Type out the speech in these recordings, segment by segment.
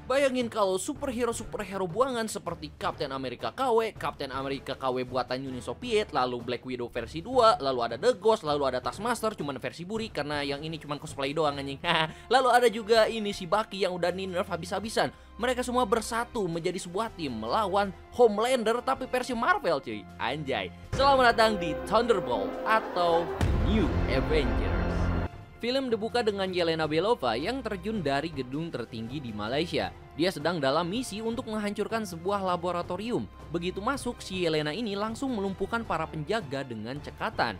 Bayangin kalau superhero-superhero buangan seperti Captain America KW buatan Uni Soviet, lalu Black Widow versi 2, lalu ada The Ghost, lalu ada Taskmaster cuman versi buri karena yang ini cuman cosplay doang anjing. Lalu ada juga ini si Bucky yang udah nerf habis-habisan. Mereka semua bersatu menjadi sebuah tim melawan Homelander tapi versi Marvel cuy. Anjay. Selamat datang di Thunderbolt atau New Avengers. Film dibuka dengan Yelena Belova yang terjun dari gedung tertinggi di Malaysia. Dia sedang dalam misi untuk menghancurkan sebuah laboratorium. Begitu masuk, si Yelena ini langsung melumpuhkan para penjaga dengan cekatan.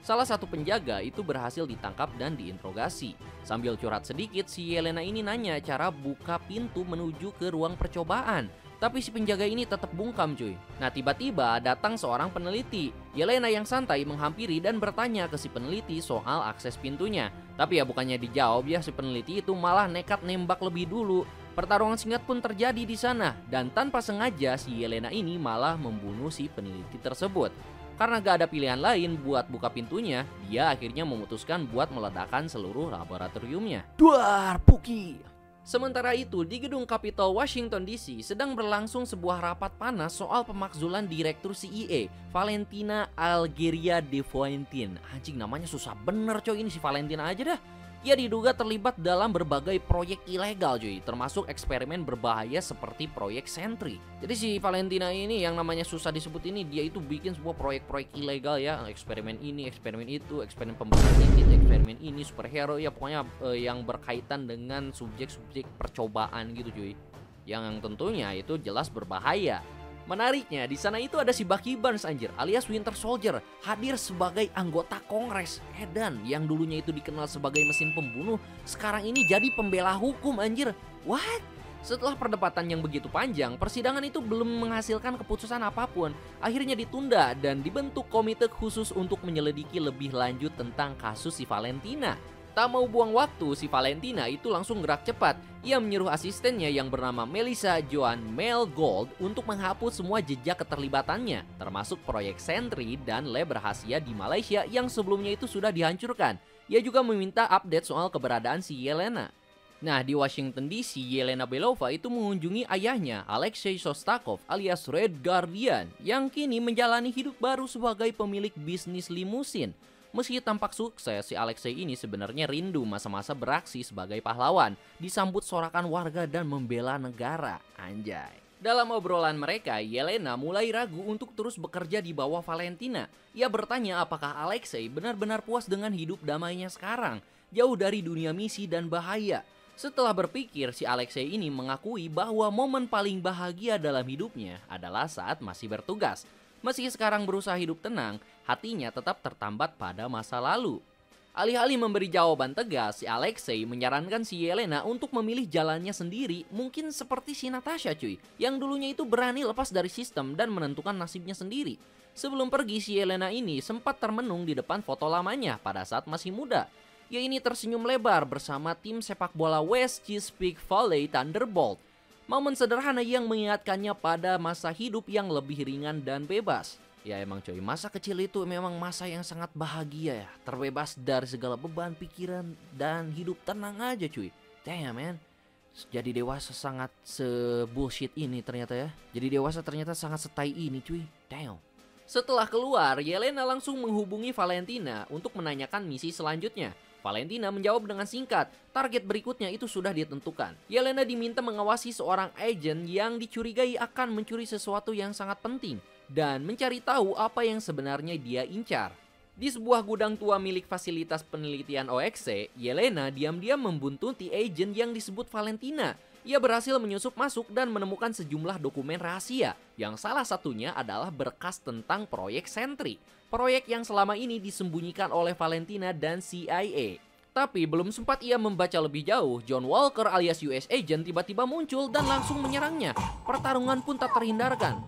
Salah satu penjaga itu berhasil ditangkap dan diinterogasi. Sambil curhat sedikit, si Yelena ini nanya cara buka pintu menuju ke ruang percobaan. Tapi si penjaga ini tetap bungkam cuy. Nah tiba-tiba datang seorang peneliti. Yelena yang santai menghampiri dan bertanya ke si peneliti soal akses pintunya. Tapi ya bukannya dijawab ya, si peneliti itu malah nekat nembak lebih dulu. Pertarungan singkat pun terjadi di sana. Dan tanpa sengaja si Yelena ini malah membunuh si peneliti tersebut. Karena gak ada pilihan lain buat buka pintunya, dia akhirnya memutuskan buat meledakkan seluruh laboratoriumnya. Duar Puki! Sementara itu, di gedung Capitol Washington DC sedang berlangsung sebuah rapat panas soal pemakzulan Direktur CIA, Valentina Algeria de Fuentin. Anjing namanya susah bener coy, ini si Valentina aja dah. Ia diduga terlibat dalam berbagai proyek ilegal cuy, termasuk eksperimen berbahaya seperti proyek Sentry. Jadi si Valentina ini yang namanya susah disebut ini, dia itu bikin sebuah proyek-proyek ilegal ya, eksperimen ini, eksperimen itu, eksperimen pembunuhan ini, eksperimen ini, superhero ya pokoknya yang berkaitan dengan subjek-subjek percobaan gitu cuy. Yang tentunya itu jelas berbahaya. Menariknya, di sana itu ada si Bucky Barnes anjir, alias Winter Soldier, hadir sebagai anggota Kongres. Edan yang dulunya itu dikenal sebagai mesin pembunuh, sekarang ini jadi pembela hukum anjir. What? Setelah perdebatan yang begitu panjang, persidangan itu belum menghasilkan keputusan apapun. Akhirnya ditunda dan dibentuk komite khusus untuk menyelidiki lebih lanjut tentang kasus si Valentina. Tak mau buang waktu, si Valentina itu langsung gerak cepat. Ia menyuruh asistennya yang bernama Melissa Joan Mel Gold untuk menghapus semua jejak keterlibatannya, termasuk proyek Sentry dan lab rahasia di Malaysia yang sebelumnya itu sudah dihancurkan. Ia juga meminta update soal keberadaan si Yelena. Nah, di Washington DC, Yelena Belova itu mengunjungi ayahnya, Alexei Shostakov alias Red Guardian, yang kini menjalani hidup baru sebagai pemilik bisnis limusin. Meski tampak sukses, si Alexei ini sebenarnya rindu masa-masa beraksi sebagai pahlawan, disambut sorakan warga dan membela negara. Anjay. Dalam obrolan mereka, Yelena mulai ragu untuk terus bekerja di bawah Valentina. Ia bertanya apakah Alexei benar-benar puas dengan hidup damainya sekarang, jauh dari dunia misi dan bahaya. Setelah berpikir, si Alexei ini mengakui bahwa momen paling bahagia dalam hidupnya adalah saat masih bertugas. Meski sekarang berusaha hidup tenang, hatinya tetap tertambat pada masa lalu. Alih-alih memberi jawaban tegas, si Alexei menyarankan si Yelena untuk memilih jalannya sendiri, mungkin seperti si Natasha cuy, yang dulunya itu berani lepas dari sistem dan menentukan nasibnya sendiri. Sebelum pergi, si Yelena ini sempat termenung di depan foto lamanya pada saat masih muda. Ia ini tersenyum lebar bersama tim sepak bola West Chesapeake Valley Thunderbolt. Momen sederhana yang mengingatkannya pada masa hidup yang lebih ringan dan bebas. Ya emang coy, masa kecil itu memang masa yang sangat bahagia ya. Terbebas dari segala beban pikiran dan hidup tenang aja cuy. Damn man. Jadi dewasa sangat se-bullshit ini ternyata ya. Jadi dewasa ternyata sangat setai ini cuy. Damn. Setelah keluar, Yelena langsung menghubungi Valentina untuk menanyakan misi selanjutnya. Valentina menjawab dengan singkat, target berikutnya itu sudah ditentukan. Yelena diminta mengawasi seorang agen yang dicurigai akan mencuri sesuatu yang sangat penting dan mencari tahu apa yang sebenarnya dia incar. Di sebuah gudang tua milik fasilitas penelitian OXC, Yelena diam-diam membuntuti agen yang disebut Valentina. Ia berhasil menyusup masuk dan menemukan sejumlah dokumen rahasia, yang salah satunya adalah berkas tentang proyek Sentry. Proyek yang selama ini disembunyikan oleh Valentina dan CIA. Tapi belum sempat ia membaca lebih jauh, John Walker alias US Agent tiba-tiba muncul dan langsung menyerangnya. Pertarungan pun tak terhindarkan.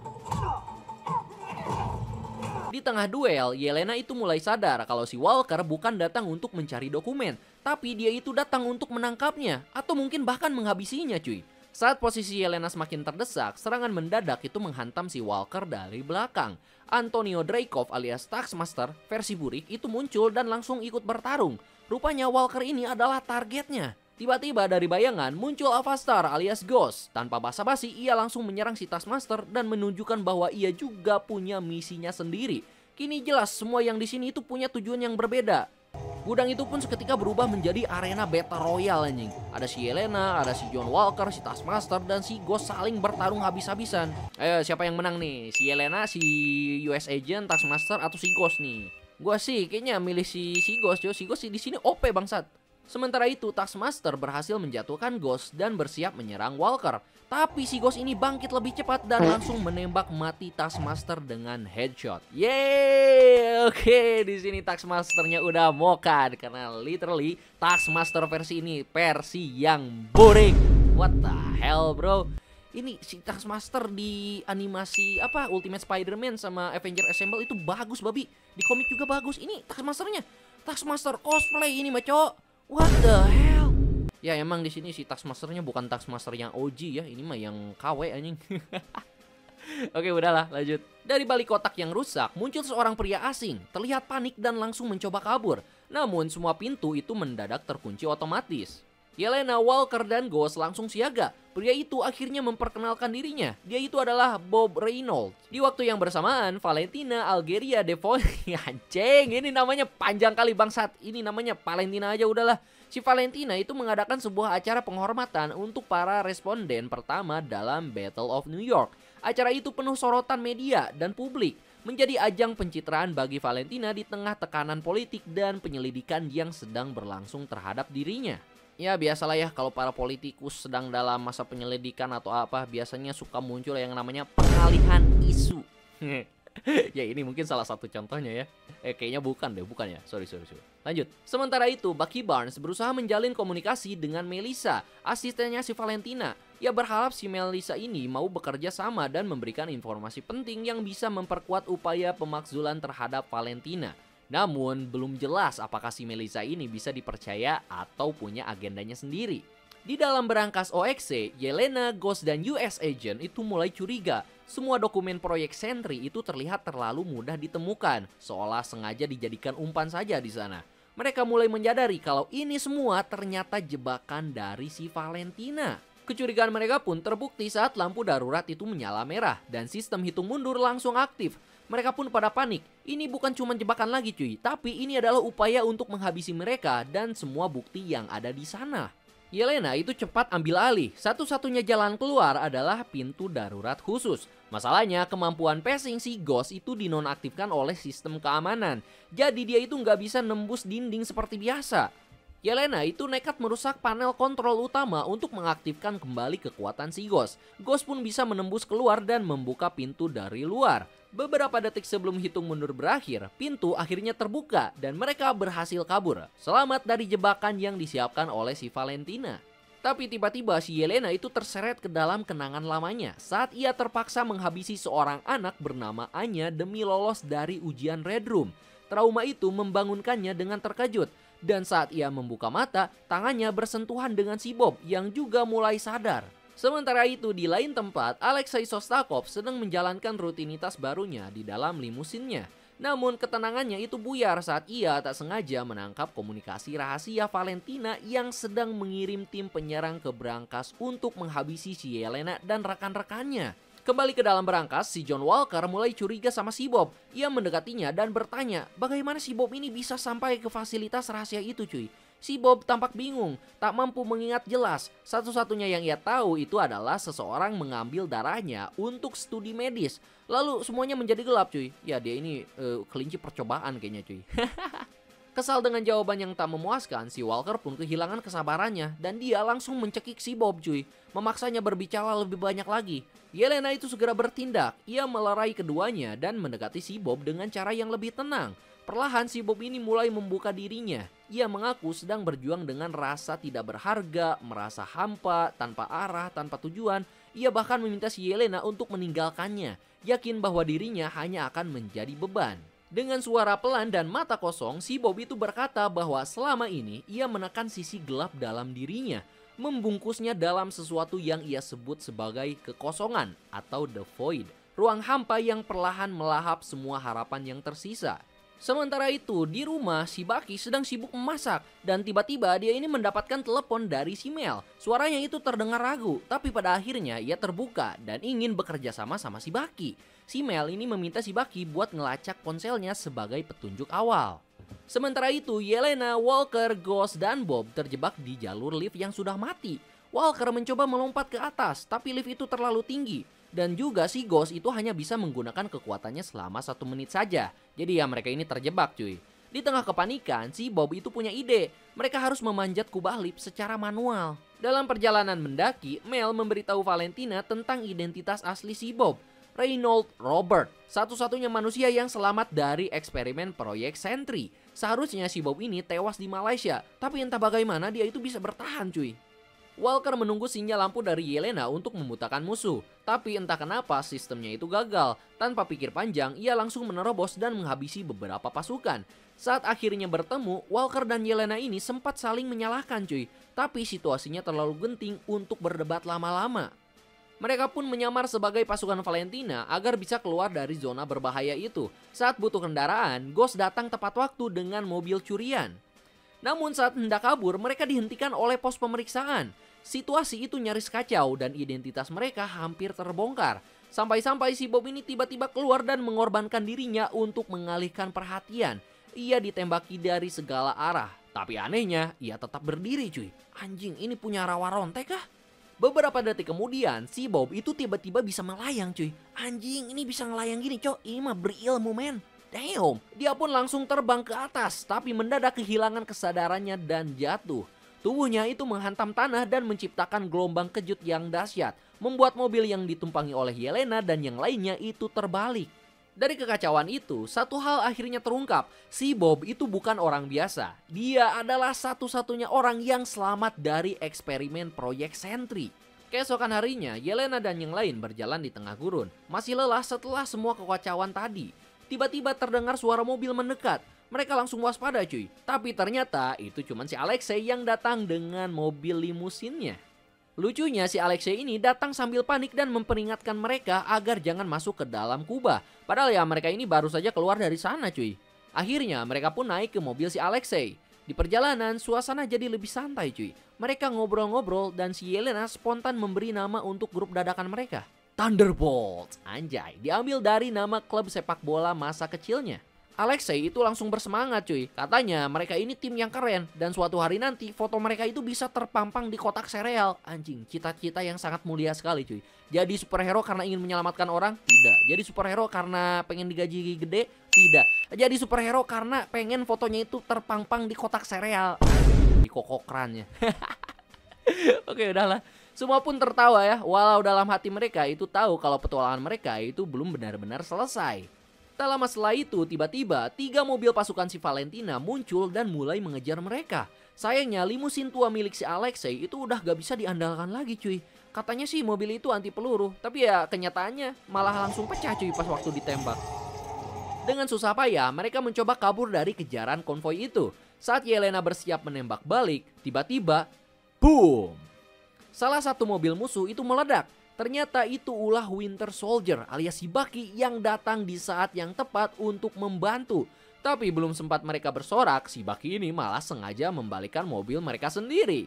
Di tengah duel, Yelena itu mulai sadar kalau si Walker bukan datang untuk mencari dokumen, tapi dia itu datang untuk menangkapnya, atau mungkin bahkan menghabisinya cuy. Saat posisi Yelena semakin terdesak, serangan mendadak itu menghantam si Walker dari belakang. Antonio Dreykov alias Taskmaster versi burik itu muncul dan langsung ikut bertarung. Rupanya Walker ini adalah targetnya. Tiba-tiba dari bayangan muncul Avastar alias Ghost. Tanpa basa-basi ia langsung menyerang si Taskmaster dan menunjukkan bahwa ia juga punya misinya sendiri. Kini jelas semua yang di sini itu punya tujuan yang berbeda. Gudang itu pun seketika berubah menjadi arena battle royale anjing. Ada si Yelena, ada si John Walker, si Taskmaster, dan si Ghost saling bertarung habis-habisan. Ayo siapa yang menang nih? Si Yelena, si US Agent, Taskmaster, atau si Ghost nih? Gua sih kayaknya milih si Ghost yo. Si Ghost di sini OP bangsat. Sementara itu Taskmaster berhasil menjatuhkan Ghost dan bersiap menyerang Walker. Tapi si Ghost ini bangkit lebih cepat dan langsung menembak mati Taskmaster dengan headshot. Yeay, oke, di sini Taskmasternya udah mokan karena literally Taskmaster versi ini versi yang boring. What the hell, bro? Ini si Taskmaster di animasi apa Ultimate Spider-Man sama Avenger Assemble itu bagus babi. Di komik juga bagus. Ini Taskmasternya Taskmaster cosplay ini maco. What the hell? Ya emang di sini si Taskmasternya bukan Taskmaster yang OG ya, ini mah yang KW anjing. Oke udahlah lanjut. Dari balik kotak yang rusak muncul seorang pria asing, terlihat panik dan langsung mencoba kabur. Namun semua pintu itu mendadak terkunci otomatis. Yelena, Walker, dan Ghost langsung siaga. Pria itu akhirnya memperkenalkan dirinya. Dia itu adalah Bob Reynolds. Di waktu yang bersamaan, Valentina Algeria Devon anjing, ini namanya panjang kali bangsat. Ini namanya Valentina aja udahlah. Si Valentina itu mengadakan sebuah acara penghormatan untuk para responden pertama dalam Battle of New York. Acara itu penuh sorotan media dan publik. Menjadi ajang pencitraan bagi Valentina di tengah tekanan politik dan penyelidikan yang sedang berlangsung terhadap dirinya. Ya biasalah ya kalau para politikus sedang dalam masa penyelidikan atau apa biasanya suka muncul yang namanya pengalihan isu. Ya ini mungkin salah satu contohnya ya. Kayaknya bukan ya. Sorry. Lanjut. Sementara itu Bucky Barnes berusaha menjalin komunikasi dengan Melissa, asistennya si Valentina. Ia berharap si Melissa ini mau bekerja sama dan memberikan informasi penting yang bisa memperkuat upaya pemakzulan terhadap Valentina. Namun belum jelas apakah si Melissa ini bisa dipercaya atau punya agendanya sendiri. Di dalam berangkas OXC, Yelena, Ghost, dan US Agent itu mulai curiga. Semua dokumen proyek Sentry itu terlihat terlalu mudah ditemukan, seolah sengaja dijadikan umpan saja di sana. Mereka mulai menyadari kalau ini semua ternyata jebakan dari si Valentina. Kecurigaan mereka pun terbukti saat lampu darurat itu menyala merah dan sistem hitung mundur langsung aktif. Mereka pun pada panik. Ini bukan cuma jebakan lagi cuy, tapi ini adalah upaya untuk menghabisi mereka dan semua bukti yang ada di sana. Yelena itu cepat ambil alih. Satu-satunya jalan keluar adalah pintu darurat khusus. Masalahnya kemampuan passing si Ghost itu dinonaktifkan oleh sistem keamanan. Jadi dia itu nggak bisa nembus dinding seperti biasa. Yelena itu nekat merusak panel kontrol utama untuk mengaktifkan kembali kekuatan si Ghost. Ghost pun bisa menembus keluar dan membuka pintu dari luar. Beberapa detik sebelum hitung mundur berakhir, pintu akhirnya terbuka dan mereka berhasil kabur. Selamat dari jebakan yang disiapkan oleh si Valentina. Tapi tiba-tiba si Yelena itu terseret ke dalam kenangan lamanya saat ia terpaksa menghabisi seorang anak bernama Anya demi lolos dari ujian Red Room. Trauma itu membangunkannya dengan terkejut. Dan saat ia membuka mata, tangannya bersentuhan dengan si Bob yang juga mulai sadar. Sementara itu di lain tempat, Alexei Shostakov sedang menjalankan rutinitas barunya di dalam limusinnya. Namun ketenangannya itu buyar saat ia tak sengaja menangkap komunikasi rahasia Valentina yang sedang mengirim tim penyerang ke berangkas untuk menghabisi si Yelena dan rekan-rekannya. Kembali ke dalam berangkas, si John Walker mulai curiga sama si Bob. Ia mendekatinya dan bertanya bagaimana si Bob ini bisa sampai ke fasilitas rahasia itu cuy. Si Bob tampak bingung, tak mampu mengingat jelas. Satu-satunya yang ia tahu itu adalah seseorang mengambil darahnya untuk studi medis. Lalu semuanya menjadi gelap cuy. Ya dia ini kelinci percobaan kayaknya cuy. Kesal dengan jawaban yang tak memuaskan, si Walker pun kehilangan kesabarannya dan dia langsung mencekik si Bob cuy. Memaksanya berbicara lebih banyak lagi. Yelena itu segera bertindak. Ia melerai keduanya dan mendekati si Bob dengan cara yang lebih tenang. Perlahan si Bob ini mulai membuka dirinya. Ia mengaku sedang berjuang dengan rasa tidak berharga, merasa hampa, tanpa arah, tanpa tujuan. Ia bahkan meminta si Yelena untuk meninggalkannya, yakin bahwa dirinya hanya akan menjadi beban. Dengan suara pelan dan mata kosong, si Bob itu berkata bahwa selama ini ia menekan sisi gelap dalam dirinya, membungkusnya dalam sesuatu yang ia sebut sebagai kekosongan atau the void, ruang hampa yang perlahan melahap semua harapan yang tersisa. Sementara itu, di rumah si Bucky sedang sibuk memasak dan tiba-tiba dia ini mendapatkan telepon dari si Mel. Suaranya itu terdengar ragu, tapi pada akhirnya ia terbuka dan ingin bekerja sama si Bucky. Si Mel ini meminta si Bucky buat ngelacak ponselnya sebagai petunjuk awal. Sementara itu, Yelena, Walker, Ghost, dan Bob terjebak di jalur lift yang sudah mati. Walker mencoba melompat ke atas, tapi lift itu terlalu tinggi. Dan juga si Ghost itu hanya bisa menggunakan kekuatannya selama 1 menit saja. Jadi ya mereka ini terjebak cuy. Di tengah kepanikan, si Bob itu punya ide. Mereka harus memanjat kubah lift secara manual. Dalam perjalanan mendaki, Mel memberitahu Valentina tentang identitas asli si Bob. Reynold Robert, satu-satunya manusia yang selamat dari eksperimen proyek Sentry. Seharusnya si Bob ini tewas di Malaysia, tapi entah bagaimana dia itu bisa bertahan cuy. Walker menunggu sinyal lampu dari Yelena untuk membutakan musuh. Tapi entah kenapa sistemnya itu gagal. Tanpa pikir panjang, ia langsung menerobos dan menghabisi beberapa pasukan. Saat akhirnya bertemu, Walker dan Yelena ini sempat saling menyalahkan cuy. Tapi situasinya terlalu genting untuk berdebat lama-lama. Mereka pun menyamar sebagai pasukan Valentina agar bisa keluar dari zona berbahaya itu. Saat butuh kendaraan, Ghost datang tepat waktu dengan mobil curian. Namun saat hendak kabur, mereka dihentikan oleh pos pemeriksaan. Situasi itu nyaris kacau dan identitas mereka hampir terbongkar. Sampai-sampai si Bob ini tiba-tiba keluar dan mengorbankan dirinya untuk mengalihkan perhatian. Ia ditembaki dari segala arah. Tapi anehnya, ia tetap berdiri cuy. Anjing, ini punya rawa rontek kah? Beberapa detik kemudian, si Bob itu tiba-tiba bisa melayang cuy. Anjing, ini bisa ngelayang gini cok. Ini mah berilmu men. Damn, dia pun langsung terbang ke atas, tapi mendadak kehilangan kesadarannya dan jatuh. Tubuhnya itu menghantam tanah dan menciptakan gelombang kejut yang dahsyat, membuat mobil yang ditumpangi oleh Yelena dan yang lainnya itu terbalik. Dari kekacauan itu, satu hal akhirnya terungkap, si Bob itu bukan orang biasa. Dia adalah satu-satunya orang yang selamat dari eksperimen proyek Sentry. Keesokan harinya, Yelena dan yang lain berjalan di tengah gurun, masih lelah setelah semua kekacauan tadi. Tiba-tiba terdengar suara mobil mendekat. Mereka langsung waspada cuy. Tapi ternyata itu cuma si Alexei yang datang dengan mobil limusinnya. Lucunya si Alexei ini datang sambil panik dan memperingatkan mereka agar jangan masuk ke dalam kubah. Padahal ya mereka ini baru saja keluar dari sana cuy. Akhirnya mereka pun naik ke mobil si Alexei. Di perjalanan suasana jadi lebih santai cuy. Mereka ngobrol-ngobrol dan si Yelena spontan memberi nama untuk grup dadakan mereka. Thunderbolts, anjay, diambil dari nama klub sepak bola masa kecilnya. Alexei itu langsung bersemangat cuy, katanya mereka ini tim yang keren dan suatu hari nanti foto mereka itu bisa terpampang di kotak sereal. Anjing, cita-cita yang sangat mulia sekali cuy. Jadi superhero karena ingin menyelamatkan orang? Tidak. Jadi superhero karena pengen digaji gede? Tidak. Jadi superhero karena pengen fotonya itu terpampang di kotak sereal. Di kokokrannya. Oke, udahlah. Semua pun tertawa ya, walau dalam hati mereka itu tahu kalau petualangan mereka itu belum benar-benar selesai. Tak lama setelah itu, tiba-tiba 3 mobil pasukan si Valentina muncul dan mulai mengejar mereka. Sayangnya limusin tua milik si Alexei itu udah gak bisa diandalkan lagi cuy. Katanya sih mobil itu anti peluru, tapi ya kenyataannya malah langsung pecah cuy pas waktu ditembak. Dengan susah payah, mereka mencoba kabur dari kejaran konvoi itu. Saat Yelena bersiap menembak balik, tiba-tiba, boom! Salah satu mobil musuh itu meledak. Ternyata itu ulah Winter Soldier alias si Bucky yang datang di saat yang tepat untuk membantu. Tapi belum sempat mereka bersorak, si Bucky ini malah sengaja membalikkan mobil mereka sendiri.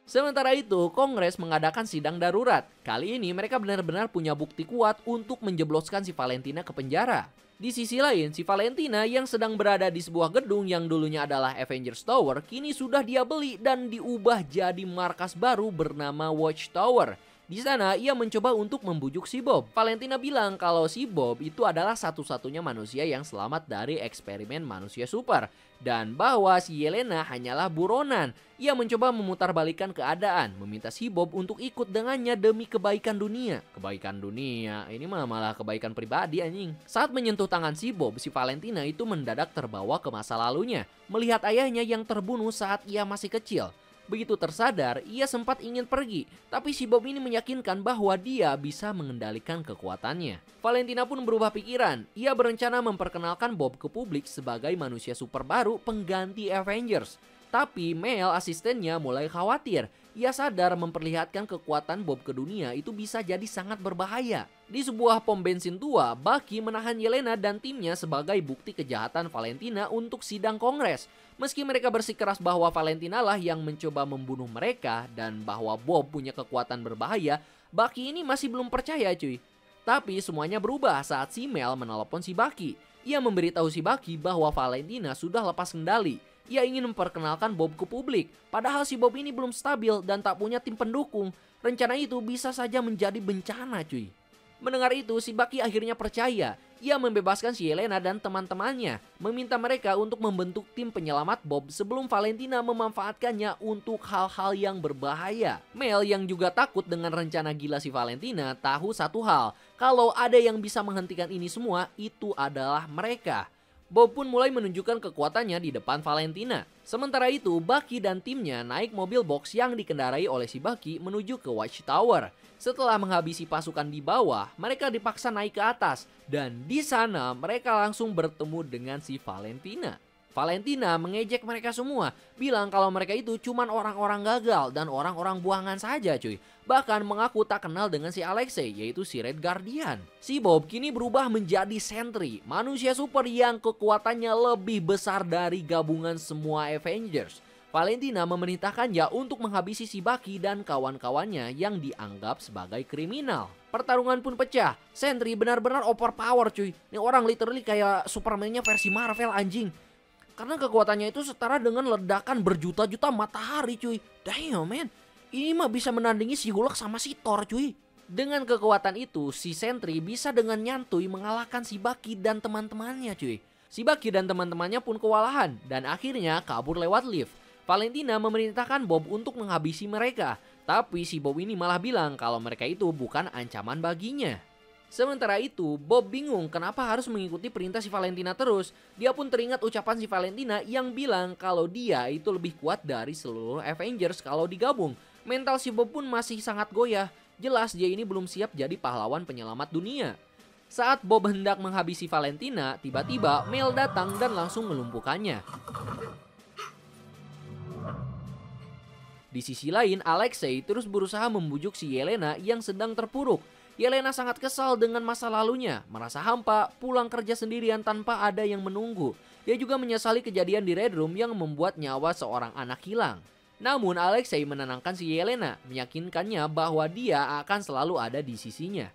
Sementara itu, Kongres mengadakan sidang darurat. Kali ini mereka benar-benar punya bukti kuat untuk menjebloskan si Valentina ke penjara. Di sisi lain, si Valentina yang sedang berada di sebuah gedung yang dulunya adalah Avengers Tower, kini sudah dia beli dan diubah jadi markas baru bernama Watchtower. Di sana ia mencoba untuk membujuk si Bob. Valentina bilang kalau si Bob itu adalah satu-satunya manusia yang selamat dari eksperimen manusia super. Dan bahwa si Yelena hanyalah buronan. Ia mencoba memutarbalikkan keadaan, meminta si Bob untuk ikut dengannya demi kebaikan dunia. Kebaikan dunia, ini malah kebaikan pribadi anjing. Saat menyentuh tangan si Bob, si Valentina itu mendadak terbawa ke masa lalunya. Melihat ayahnya yang terbunuh saat ia masih kecil. Begitu tersadar, ia sempat ingin pergi, tapi si Bob ini meyakinkan bahwa dia bisa mengendalikan kekuatannya. Valentina pun berubah pikiran, ia berencana memperkenalkan Bob ke publik sebagai manusia super baru pengganti Avengers. Tapi Mel asistennya mulai khawatir. Ia sadar memperlihatkan kekuatan Bob ke dunia itu bisa jadi sangat berbahaya. Di sebuah pom bensin tua, Bucky menahan Yelena dan timnya sebagai bukti kejahatan Valentina untuk sidang Kongres. Meski mereka bersikeras bahwa Valentina lah yang mencoba membunuh mereka dan bahwa Bob punya kekuatan berbahaya, Bucky ini masih belum percaya cuy. Tapi semuanya berubah saat si Mel menelepon si Bucky. Ia memberitahu si Bucky bahwa Valentina sudah lepas kendali. Ia ingin memperkenalkan Bob ke publik, padahal si Bob ini belum stabil dan tak punya tim pendukung. Rencana itu bisa saja menjadi bencana cuy. Mendengar itu, si Bucky akhirnya percaya. Ia membebaskan si Yelena dan teman-temannya, meminta mereka untuk membentuk tim penyelamat Bob sebelum Valentina memanfaatkannya untuk hal-hal yang berbahaya. Mel yang juga takut dengan rencana gila si Valentina tahu satu hal, kalau ada yang bisa menghentikan ini semua, itu adalah mereka. Bob pun mulai menunjukkan kekuatannya di depan Valentina. Sementara itu, Bucky dan timnya naik mobil box yang dikendarai oleh si Bucky menuju ke Watchtower. Setelah menghabisi pasukan di bawah, mereka dipaksa naik ke atas. Dan di sana mereka langsung bertemu dengan si Valentina. Valentina mengejek mereka semua, bilang kalau mereka itu cuman orang-orang gagal dan orang-orang buangan saja cuy. Bahkan mengaku tak kenal dengan si Alexei, yaitu si Red Guardian. Si Bob kini berubah menjadi Sentry, manusia super yang kekuatannya lebih besar dari gabungan semua Avengers. Valentina memerintahkannya untuk menghabisi si Bucky dan kawan-kawannya yang dianggap sebagai kriminal. Pertarungan pun pecah, Sentry benar-benar overpower cuy. Ini orang literally kayak Superman-nya versi Marvel anjing. Karena kekuatannya itu setara dengan ledakan berjuta-juta matahari cuy. Damn man, ini mah bisa menandingi si Hulk sama si Thor cuy. Dengan kekuatan itu, si Sentry bisa dengan nyantui mengalahkan si Bucky dan teman-temannya cuy. Si Bucky dan teman-temannya pun kewalahan dan akhirnya kabur lewat lift. Valentina memerintahkan Bob untuk menghabisi mereka. Tapi si Bob ini malah bilang kalau mereka itu bukan ancaman baginya. Sementara itu, Bob bingung kenapa harus mengikuti perintah si Valentina terus. Dia pun teringat ucapan si Valentina yang bilang kalau dia itu lebih kuat dari seluruh Avengers kalau digabung. Mental si Bob pun masih sangat goyah. Jelas dia ini belum siap jadi pahlawan penyelamat dunia. Saat Bob hendak menghabisi Valentina, tiba-tiba Mel datang dan langsung melumpuhkannya. Di sisi lain, Alexei terus berusaha membujuk si Yelena yang sedang terpuruk. Yelena sangat kesal dengan masa lalunya, merasa hampa, pulang kerja sendirian tanpa ada yang menunggu. Dia juga menyesali kejadian di Red Room yang membuat nyawa seorang anak hilang. Namun Alexei menenangkan si Yelena, meyakinkannya bahwa dia akan selalu ada di sisinya.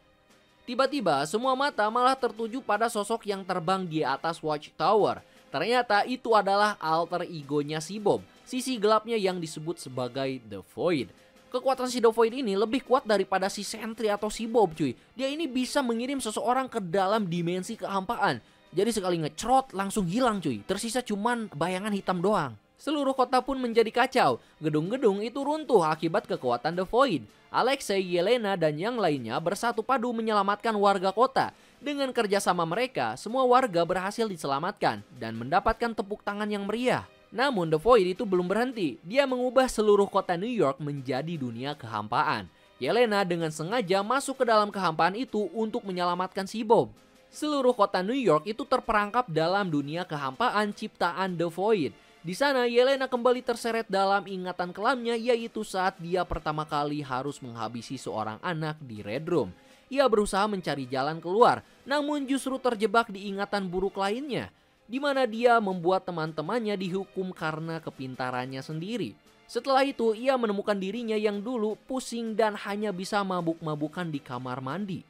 Tiba-tiba semua mata malah tertuju pada sosok yang terbang di atas Watchtower. Ternyata itu adalah alter egonya si Bob, sisi gelapnya yang disebut sebagai The Void. Kekuatan si The Void ini lebih kuat daripada si Sentry atau si Bob cuy. Dia ini bisa mengirim seseorang ke dalam dimensi kehampaan. Jadi sekali ngecrot langsung hilang cuy. Tersisa cuman bayangan hitam doang. Seluruh kota pun menjadi kacau. Gedung-gedung itu runtuh akibat kekuatan The Void. Alexei, Yelena, dan yang lainnya bersatu padu menyelamatkan warga kota. Dengan kerjasama mereka, semua warga berhasil diselamatkan dan mendapatkan tepuk tangan yang meriah. Namun The Void itu belum berhenti. Dia mengubah seluruh kota New York menjadi dunia kehampaan. Yelena dengan sengaja masuk ke dalam kehampaan itu untuk menyelamatkan si Bob. Seluruh kota New York itu terperangkap dalam dunia kehampaan ciptaan The Void. Di sana Yelena kembali terseret dalam ingatan kelamnya, yaitu saat dia pertama kali harus menghabisi seorang anak di Red Room. Ia berusaha mencari jalan keluar, namun justru terjebak di ingatan buruk lainnya, di mana dia membuat teman-temannya dihukum karena kepintarannya sendiri. Setelah itu, ia menemukan dirinya yang dulu pusing dan hanya bisa mabuk-mabukan di kamar mandi.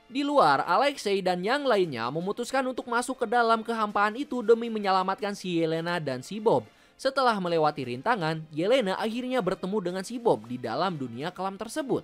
Di luar, Alexei dan yang lainnya memutuskan untuk masuk ke dalam kehampaan itu demi menyelamatkan si Yelena dan si Bob. Setelah melewati rintangan, Yelena akhirnya bertemu dengan si Bob di dalam dunia kelam tersebut.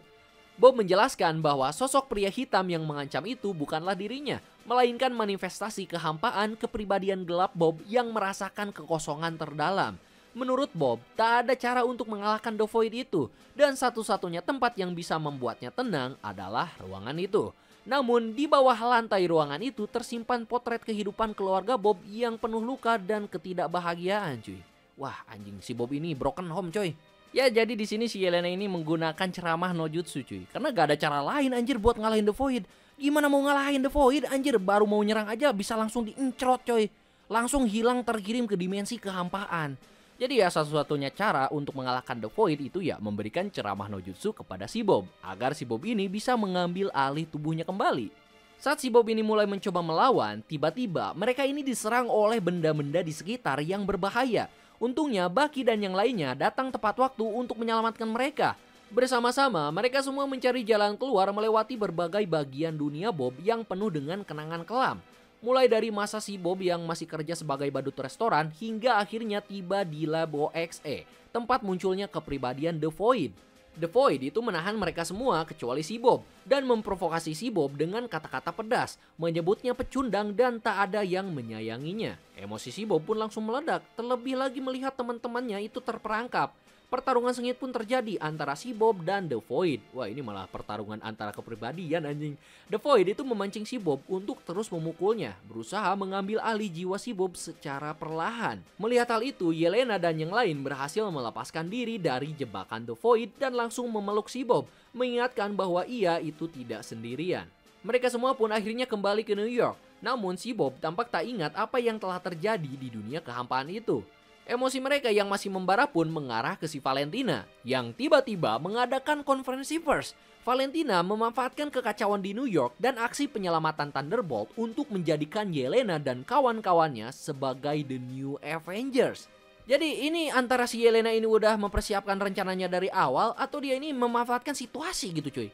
Bob menjelaskan bahwa sosok pria hitam yang mengancam itu bukanlah dirinya, melainkan manifestasi kehampaan kepribadian gelap Bob yang merasakan kekosongan terdalam. Menurut Bob, tak ada cara untuk mengalahkan The Void itu, dan satu-satunya tempat yang bisa membuatnya tenang adalah ruangan itu. Namun di bawah lantai ruangan itu tersimpan potret kehidupan keluarga Bob yang penuh luka dan ketidakbahagiaan cuy. Wah anjing, si Bob ini broken home coy. Ya jadi di sini si Yelena ini menggunakan ceramah no jutsu cuy. Karena gak ada cara lain anjir buat ngalahin The Void. Gimana mau ngalahin The Void anjir, baru mau nyerang aja bisa langsung diencrot coy. Langsung hilang terkirim ke dimensi kehampaan. Jadi ya satu-satunya cara untuk mengalahkan The Void itu ya memberikan ceramah no jutsu kepada si Bob agar si Bob ini bisa mengambil alih tubuhnya kembali. Saat si Bob ini mulai mencoba melawan, tiba-tiba mereka ini diserang oleh benda-benda di sekitar yang berbahaya. Untungnya Bucky dan yang lainnya datang tepat waktu untuk menyelamatkan mereka. Bersama-sama mereka semua mencari jalan keluar melewati berbagai bagian dunia Bob yang penuh dengan kenangan kelam. Mulai dari masa si Bob yang masih kerja sebagai badut restoran hingga akhirnya tiba di Labo XE, tempat munculnya kepribadian The Void. The Void itu menahan mereka semua kecuali si Bob dan memprovokasi si Bob dengan kata-kata pedas, menyebutnya pecundang dan tak ada yang menyayanginya. Emosi si Bob pun langsung meledak, terlebih lagi melihat teman-temannya itu terperangkap. Pertarungan sengit pun terjadi antara si Bob dan The Void. Wah, ini malah pertarungan antara kepribadian anjing. The Void itu memancing si Bob untuk terus memukulnya, berusaha mengambil alih jiwa si Bob secara perlahan. Melihat hal itu, Yelena dan yang lain berhasil melepaskan diri dari jebakan The Void dan langsung memeluk si Bob, mengingatkan bahwa ia itu tidak sendirian. Mereka semua pun akhirnya kembali ke New York. Namun si Bob tampak tak ingat apa yang telah terjadi di dunia kehampaan itu. Emosi mereka yang masih membara pun mengarah ke si Valentina yang tiba-tiba mengadakan konferensi pers. Valentina memanfaatkan kekacauan di New York dan aksi penyelamatan Thunderbolt untuk menjadikan Yelena dan kawan-kawannya sebagai The New Avengers. Jadi ini antara si Yelena ini udah mempersiapkan rencananya dari awal atau dia ini memanfaatkan situasi gitu cuy.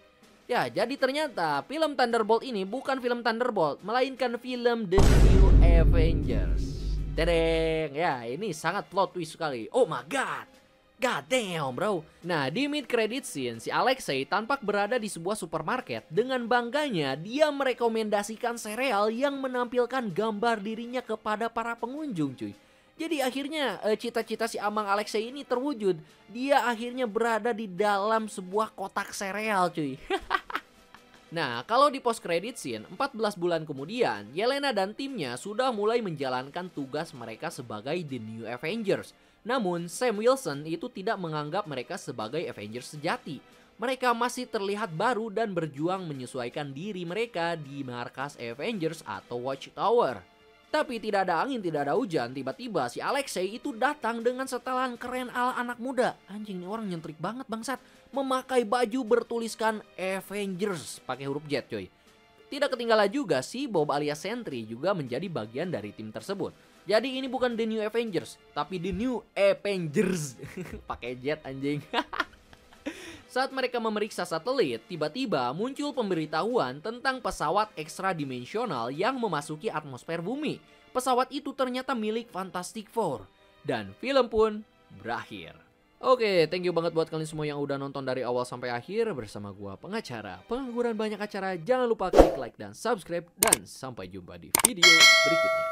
Ya, jadi ternyata film Thunderbolt ini bukan film Thunderbolt, melainkan film The New Avengers. Dedeng, ya ini sangat plot twist sekali. Oh my god, god damn bro. Nah di mid credit scene si Alexei tampak berada di sebuah supermarket. Dengan bangganya dia merekomendasikan sereal yang menampilkan gambar dirinya kepada para pengunjung cuy. Jadi akhirnya cita-cita si Amang Alexei ini terwujud. Dia akhirnya berada di dalam sebuah kotak sereal cuy. Nah, kalau di post credit scene, 14 bulan kemudian, Yelena dan timnya sudah mulai menjalankan tugas mereka sebagai The New Avengers. Namun, Sam Wilson itu tidak menganggap mereka sebagai Avengers sejati. Mereka masih terlihat baru dan berjuang menyesuaikan diri mereka di markas Avengers atau Watchtower. Tapi tidak ada angin, tidak ada hujan, tiba-tiba si Alexei itu datang dengan setelan keren ala anak muda. Anjing, ini orang nyentrik banget bangsat. Memakai baju bertuliskan Avengers pakai huruf Z coy. Tidak ketinggalan juga si Bob alias Sentry juga menjadi bagian dari tim tersebut. Jadi ini bukan The New Avengers, tapi The New Avengers. Pakai Z anjing. Saat mereka memeriksa satelit, tiba-tiba muncul pemberitahuan tentang pesawat ekstradimensional yang memasuki atmosfer bumi. Pesawat itu ternyata milik Fantastic Four. Dan film pun berakhir. Oke, thank you banget buat kalian semua yang udah nonton dari awal sampai akhir bersama gua pengacara. Pengangguran banyak acara, jangan lupa klik like dan subscribe dan sampai jumpa di video berikutnya.